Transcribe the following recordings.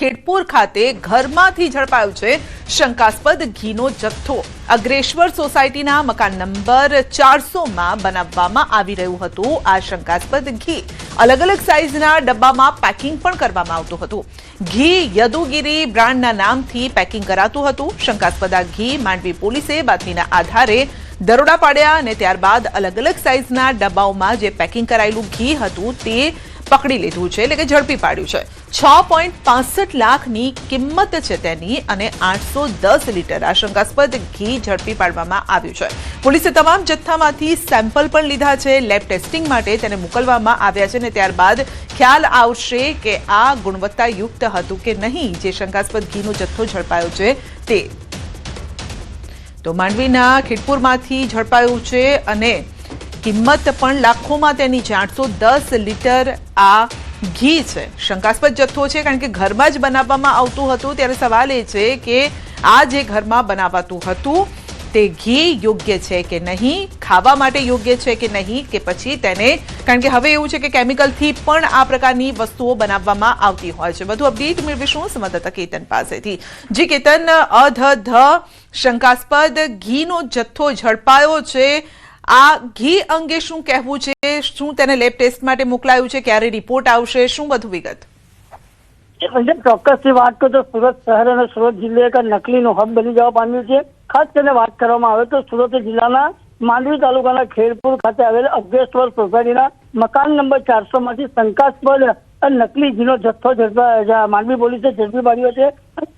ખેડપુર ખાતે ઘરમાંથી ઝડપાયો છે શંકાસ્પદ ઘીનો જથ્થો। અગ્રેશ્વર સોસાયટીના મકાન નંબર 400માં બનાવવામાં આવી રહ્યું હતું આ શંકાસ્પદ ઘી। અલગ અલગ સાઇઝના ડબ્બામાં પેકિંગ પણ કરવામાં આવતું હતું। ઘી યદુગીરી બ્રાન્ડના નામથી પેકિંગ કરાતું હતું। શંકાસ્પદ આ ઘી માંડવી પોલીસે બાતમીના આધારે દરોડા પાડ્યા અને ત્યારબાદ અલગ અલગ સાઇઝના ડબ્બાઓમાં જે પેકિંગ કરાયેલું ઘી હતું તે પકડી લીધું છે, એટલે કે ઝડપી પાડ્યું છે। 6.65 લાખની કિંમત છે તેની અને 810 લીટર આ શંકાસ્પદ ઘી ઝડપી પાડવામાં આવ્યું છે। પોલીસે તમામ જથ્થામાંથી સેમ્પલ પણ લીધા છે। લેબ ટેસ્ટિંગ માટે તેને મોકલવામાં આવ્યા છે અને ત્યારબાદ ખ્યાલ આવશે કે આ ગુણવત્તાયુક્ત હતું કે નહીં જે શંકાસ્પદ ઘીનો જથ્થો ઝડપાયો છે તે। તો માંડવીના ખેડપુરમાંથી ઝડપાયું છે અને કિંમત પણ લાખોમાં તેની છે। 810 લીટર આ ઘી છે। શંકાસ્પદ જથ્થો છે કારણ કે ઘરમાં જ બનાવવામાં આવતું હતું, ત્યારે સવાલ એ છે કે આ જે ઘરમાં બનાવાતું હતું તે ઘી યોગ્ય છે કે નહીં, ખાવા માટે યોગ્ય છે કે નહીં, કે પછી તેને કારણ કે હવે એવું છે કે કેમિકલથી પણ આ પ્રકારની વસ્તુઓ બનાવવામાં આવતી હોય છે। વધુ અપડેટ મેળવીશું સંવાદદાતા કેતન પાસેથી। જી કેતન, શંકાસ્પદ ઘીનો જથ્થો ઝડપાયો છે, આ ઘી અંગે શું કહેવું છે? શું તેને લેબ ટેસ્ટ માટે મોકલાયું છે? ક્યારે રિપોર્ટ આવશે? શું વધુ વિગત? ચોક્કસથી વાત કરું તો સુરત શહેર અને સુરત જિલ્લે એક નકલીનું હબ બની જવા પામ્યું છે। ખાસ કરીને વાત કરવામાં આવે તો સુરત જિલ્લાના માંડવી તાલુકાના ખેડપુર ખાતે આવેલ અગ્રેશ્વર સોસાયટીના મકાન નંબર 400માંથી શંકાસ્પદ નકલી ઘીનો જથ્થો માંડવી પોલીસે ઝડપી પાડ્યો છે।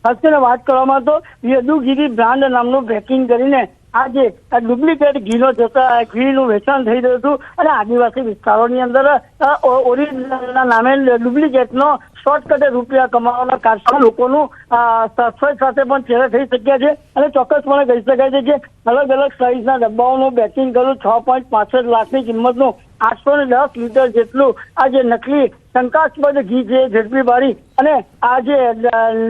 ખાસ કરીને વાત કરવામાં તો યદુગીરી બ્રાન્ડ નામનું પેકિંગ કરીને આજે ડુપ્લિકેટ ઘીનું વેચાણ થઈ રહ્યું હતું અને આદિવાસી વિસ્તારોની અંદર ઓરિજિનલના નામે ડુપ્લિકેટનો શોર્ટકટે રૂપિયા કમાવાના કારસામાં લોકોનું સફળ સાથે પણ ચેડા થઈ શક્યા છે। અને ચોક્કસપણે કહી શકાય છે કે અલગ અલગ સાઇઝના ડબ્બાઓનું પેકિંગ કર્યું 6.65 લાખની કિંમતનું 810 લીટર જેટલું આ જે નકલી શંકાસ્પદ ઘી છે ઝડપી પાડી અને આ જે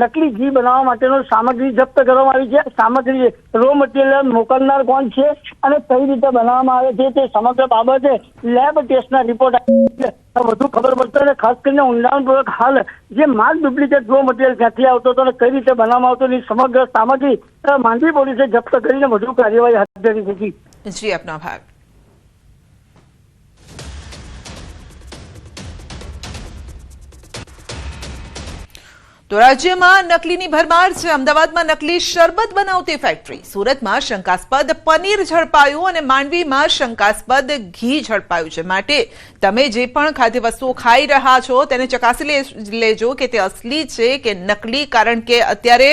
નકલી ઘી બનાવવા માટેનો સામગ્રી જપ્ત કરવામાં આવી છે। સામગ્રી રો મટીરિયલ મોકલનાર કોણ છે અને કઈ રીતે બનાવવામાં આવે છે તે સમગ્ર બાબતે લેબ ટેસ્ટના રિપોર્ટ વધુ ખબર પડશે અને ખાસ કરીને ઊંડાણપૂર્વક હાલ જે માલ ડુપ્લિકેટ રો મટીરિયલ ક્યાંથી આવતો હતો અને કઈ રીતે બનાવવામાં આવતો એની સમગ્ર સામગ્રી માંડવી પોલીસે જપ્ત કરીને વધુ કાર્યવાહી હાથ ધરી હતી। જી, આપનો આભાર। તો રાજ્યમાં નકલીની ભરમાર છે। અમદાવાદમાં નકલી શરબત બનાવતી ફેક્ટરી, સુરતમાં શંકાસ્પદ પનીર ઝડપાયું અને માંડવીમાં શંકાસ્પદ ઘી ઝડપાયું છે। માટે તમે જે પણ ખાદ્ય વસ્તુઓ ખાઈ રહ્યા છો તેને ચકાસી લેજો કે તે અસલી છે કે નકલી, કારણ કે અત્યારે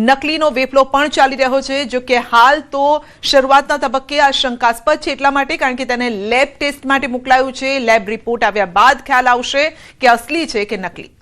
નકલીનો વેપલો પણ ચાલી રહ્યો છે। જો કે હાલ તો શરૂઆતના તબક્કે આ શંકાસ્પદ છે એટલા માટે કારણ કે તેને લેબ ટેસ્ટ માટે મોકલાયું છે। લેબ રિપોર્ટ આવ્યા બાદ ખ્યાલ આવશે કે અસલી છે કે નકલી।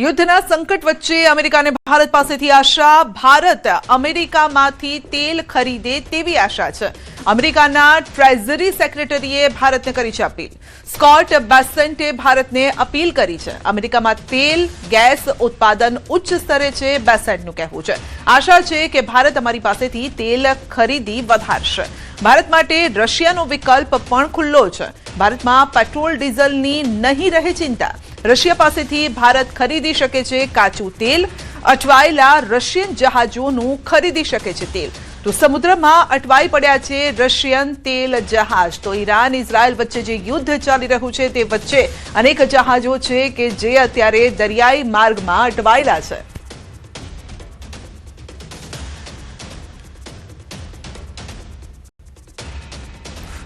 યુદ્ધના સંકટ વચ્ચે અમેરિકા અને ભારત પાસેથી આશા, ભારત અમેરિકામાંથી તેલ ખરીદે તેવી આશા છે। અમેરિકાના ટ્રેઝરી સેક્રેટરીએ ભારતને કરી છે અપીલ। સ્કોટ બેસેન્ટે ભારતને અપીલ કરી છે। અમેરિકામાં તેલ ગેસ ઉત્પાદન ઉચ્ચ સ્તરે છે, બેસેન્ટનું કહેવું છે। આશા છે કે ભારત અમારી પાસેથી તેલ ખરીદી વધારશે। ભારત માટે રશિયાનો વિકલ્પ પણ ખુલ્લો છે। ભારતમાં પેટ્રોલ ડીઝલની નહીં રહે ચિંતા। રશિયા પાસેથી ભારત ખરીદી શકે છે કાચું તેલ। અટવાયેલા રશિયન જહાજોનું ખરીદી શકે છે તેલ। તો સમુદ્રમાં અટવાઈ પડ્યા છે રશિયન તેલ જહાજ। તો ઈરાન ઇઝરાયલ વચ્ચે જે યુદ્ધ ચાલી રહ્યું છે તે વચ્ચે અનેક જહાજો છે કે જે અત્યારે દરિયાઈ માર્ગમાં અટવાયેલા છે।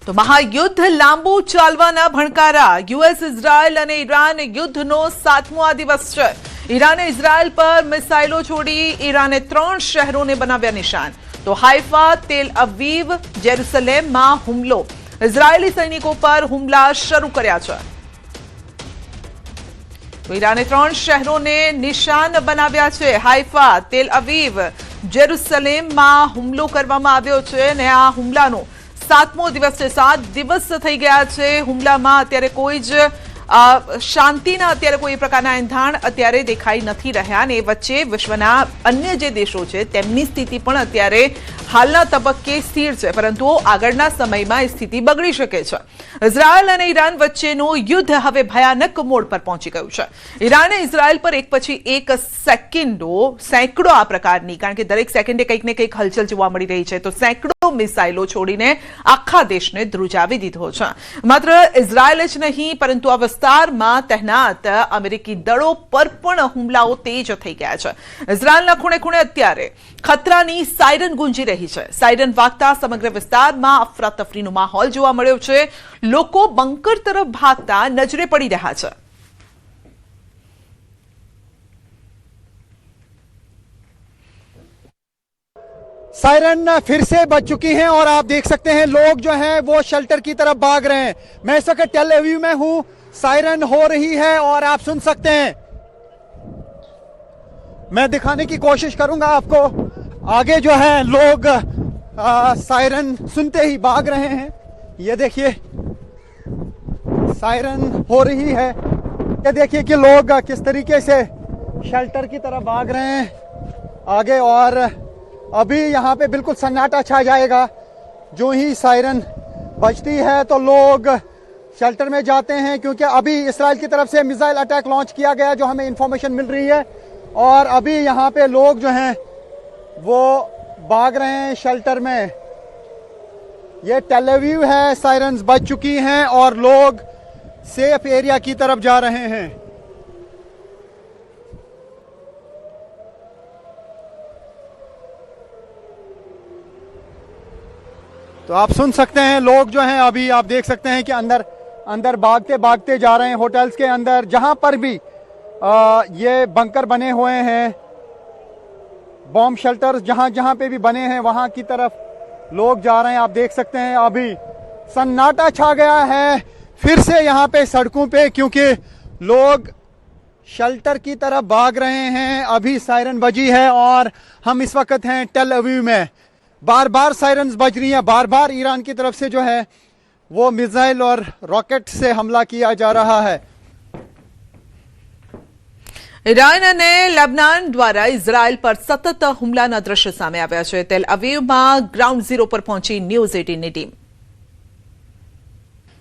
તો મહાયુદ્ધ લાંબુ ચાલવાના ભણકારા। યુએસ, ઇઝરાયલ અને ઈરાન યુદ્ધનો 7મો આ દિવસ છે। ઈરાને ઇઝરાયલ પર મિસાઇલો છોડી ઈરાને 3 શહેરોને બનાવ્યા નિશાન। તો હાઇફા, તેલ અવીવ, જેરુસલેમમાં હુમલો। ઇઝરાયેલી સૈનિકો પર હુમલા શરૂ કર્યા છે। તો ઈરાને 3 શહેરોને નિશાન બનાવ્યા છે। હાઇફા, તેલ અવીવ, જેરુસલેમમાં હુમલો કરવામાં આવ્યો છે અને આ હુમલાનો 7મો દિવસ છે। 7 દિવસ થઈ ગયા છે હુમલામાં। અત્યારે કોઈ જ શાંતિના અત્યારે કોઈ પ્રકારના એંધાણ અત્યારે દેખાઈ નથી રહ્યા અને એ વચ્ચે વિશ્વના અન્ય જે દેશો છે તેમની સ્થિતિ પણ અત્યારે હાલના તબક્કે સ્થિર છે, પરંતુ આગળના સમયમાં સ્થિતિ બગડી શકે છે. ઇઝરાયલ અને ઈરાન વચ્ચેનું યુદ્ધ હવે ભયાનક મોડ પર પહોંચી ગયું છે. ઈરાને ઇઝરાયલ પર એક પછી એક સેંકડો આ પ્રકારની, કારણ કે દરેક સેકન્ડે કંઈક ને કંઈક હલચલ જોવા મળી રહી છે, તો સેંકડો મિસાઇલો છોડીને આખા દેશને ધ્રુજાવી દીધો છે. માત્ર ઇઝરાયલ જ નહીં, પરંતુ આ વિસ્તારમાં તહેનાત અમેરિકી દળો પર પણ હુમલાઓ તેજ થઈ ગયા છે. ઇઝરાયલના ખૂણે ખૂણે અત્યારે ખતરાની સાયરન ગુંજી રહી છે. સાયરન વાગતા સમગ્ર વિસ્તારમાં અફરાતફરીનો માહોલ જોવા મળ્યો છે. લોકો બંકર તરફ ભાગતા નજરે પડી રહ્યા છે. सायरन फिर से बज चुकी हैं और आप देख सकते हैं लोग जो हैं वो शेल्टर की तरफ भाग रहे हैं. मैं इस वक्त टेल अवीव में हूं. सायरन हो रही है और आप सुन सकते हैं. मैं दिखाने की कोशिश करूंगा आपको. आगे जो है लोग सायरन सुनते ही भाग रहे हैं. ये देखिए सायरन हो रही है. ये देखिए कि लोग किस तरीके से शेल्टर की तरफ भाग रहे हैं आगे. और अभी यहाँ पे बिल्कुल सन्नाटा छा जाएगा. जो ही सायरन बजती है तो लोग शेल्टर में जाते हैं, क्योंकि अभी इस्राइल की तरफ से मिसाइल अटैक लॉन्च किया गया, जो हमें इंफॉर्मेशन मिल रही है. और अभी यहाँ पे लोग जो हैं वो भाग रहे हैं शेल्टर में. ये टेल अवीव है. सायरन्स बज चुकी हैं और लोग सेफ एरिया की तरफ जा रहे हैं. तो आप सुन सकते हैं लोग जो हैं अभी आप देख सकते हैं कि अंदर भागते भागते जा रहे हैं. होटल्स के अंदर जहां पर भी ये बंकर बने हुए हैं, बॉम्ब शेल्टर्स जहां जहां पे भी बने हैं, वहां की तरफ लोग जा रहे हैं. आप देख सकते हैं अभी सन्नाटा छा गया है फिर से यहाँ पे सड़कों पे, क्योंकि लोग शेल्टर की तरफ भाग रहे हैं. अभी सायरन बजी है और हम इस वक्त हैं टेल अवीव में. बार बार सायरन्स बज रही हैं. बार बार ईरान की तरफ से जो है वो मिसाइल और रॉकेट से हमला किया जा रहा है. ઈરાન અને લેબનાન દ્વારા ઇઝરાયલ પર સતત હુમલાના દ્રશ્યો સામે આવ્યા છે. તેલ અવીવમાં ગ્રાઉન્ડ ઝીરો પર પહોંચી ન્યૂઝ 18ની ટીમ.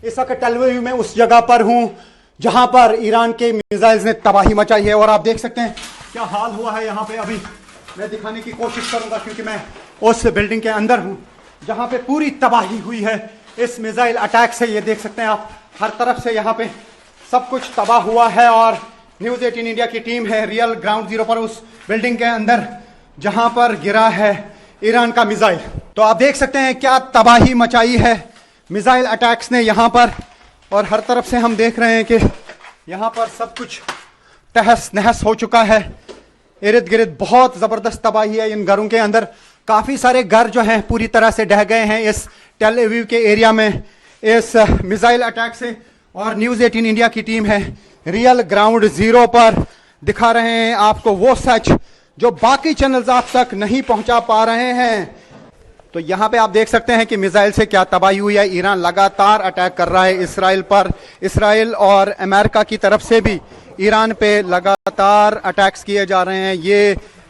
इस वक्त टेल अवीव में उस जगह पर हूं जहां पर ईरान के मिसाइल्स ने तबाही मचाई है. और आप देख सकते हैं क्या हाल हुआ है यहाँ पे. अभी मैं दिखाने की कोशिश करूंगा क्योंकि मैं उस बिल्डिंग के अंदर हूं जहां पे पूरी तबाही हुई है इस मिसाइल अटैक से. ये देख सकते हैं आप हर तरफ से यहाँ पे सब कुछ तबाह हुआ है. और न्यूज़ 18 इंडिया की टीम है रियल ग्राउंड जीरो पर उस बिल्डिंग के अंदर जहां पर गिरा है ईरान का मिसाइल. तो आप देख सकते हैं क्या तबाही मचाई है मिसाइल अटैक्स ने यहाँ पर. और हर तरफ से हम देख रहे हैं कि यहाँ पर सब कुछ तहस नहस हो चुका है. इर्द गिर्द बहुत ज़बरदस्त तबाही है इन घरों के अंदर. काफ़ी सारे घर जो हैं पूरी तरह से ढह गए हैं इस टेल अवीव के एरिया में इस मिसाइल अटैक से. और न्यूज़ 18 इंडिया की टीम है रियल ग्राउंड ज़ीरो पर दिखा रहे हैं आपको वो सच जो बाकी चैनल्स आप तक नहीं पहुंचा पा रहे हैं. तो यहाँ पे आप देख सकते हैं कि मिसाइल से क्या तबाही हुई है. ईरान लगातार अटैक कर रहा है इसराइल पर. इसराइल और अमेरिका की तरफ से भी ईरान पे लगातार अटैक्स किए जा रहे हैं. ये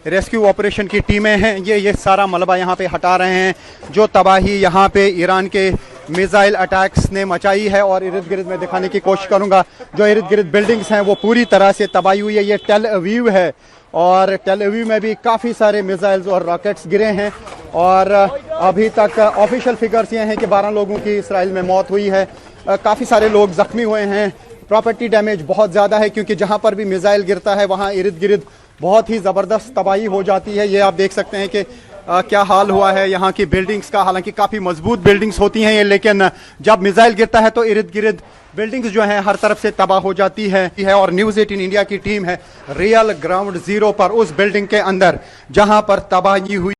रेस्क्यू ऑपरेशन की टीमें हैं. ये सारा मलबा यहाँ पे हटा रहे हैं जो तबाही यहाँ पे ईरान के मिसाइल अटैक्स ने मचाई है. और इर्द गिर्द में दिखाने की कोशिश करूँगा जो इर्द गिर्द बिल्डिंग्स हैं वो पूरी तरह से तबाही हुई है. ये टेल अवीव है और टेल अवीव में भी काफ़ी सारे मिसाइल्स और रॉकेट्स गिरे हैं. और अभी तक ऑफिशियल फिगर्स ये हैं कि 12 लोगों की इसराइल में मौत हुई है. काफ़ी सारे लोग ज़ख्मी हुए हैं. प्रॉपर्टी डैमेज बहुत ज़्यादा है क्योंकि जहाँ पर भी मिसाइल गिरता है वहाँ इर्द गिर्द बहुत ही ज़बरदस्त तबाही हो जाती है. ये आप देख सकते हैं कि क्या हाल हुआ है यहाँ की बिल्डिंग्स का. हालांकि काफ़ी मजबूत बिल्डिंग्स होती हैं ये, लेकिन जब मिसाइल गिरता है तो इर्द गिर्द बिल्डिंग्स जो हैं हर तरफ से तबाह हो जाती है. और न्यूज़ 18 इंडिया की टीम है रियल ग्राउंड ज़ीरो पर उस बिल्डिंग के अंदर जहाँ पर तबाही हुई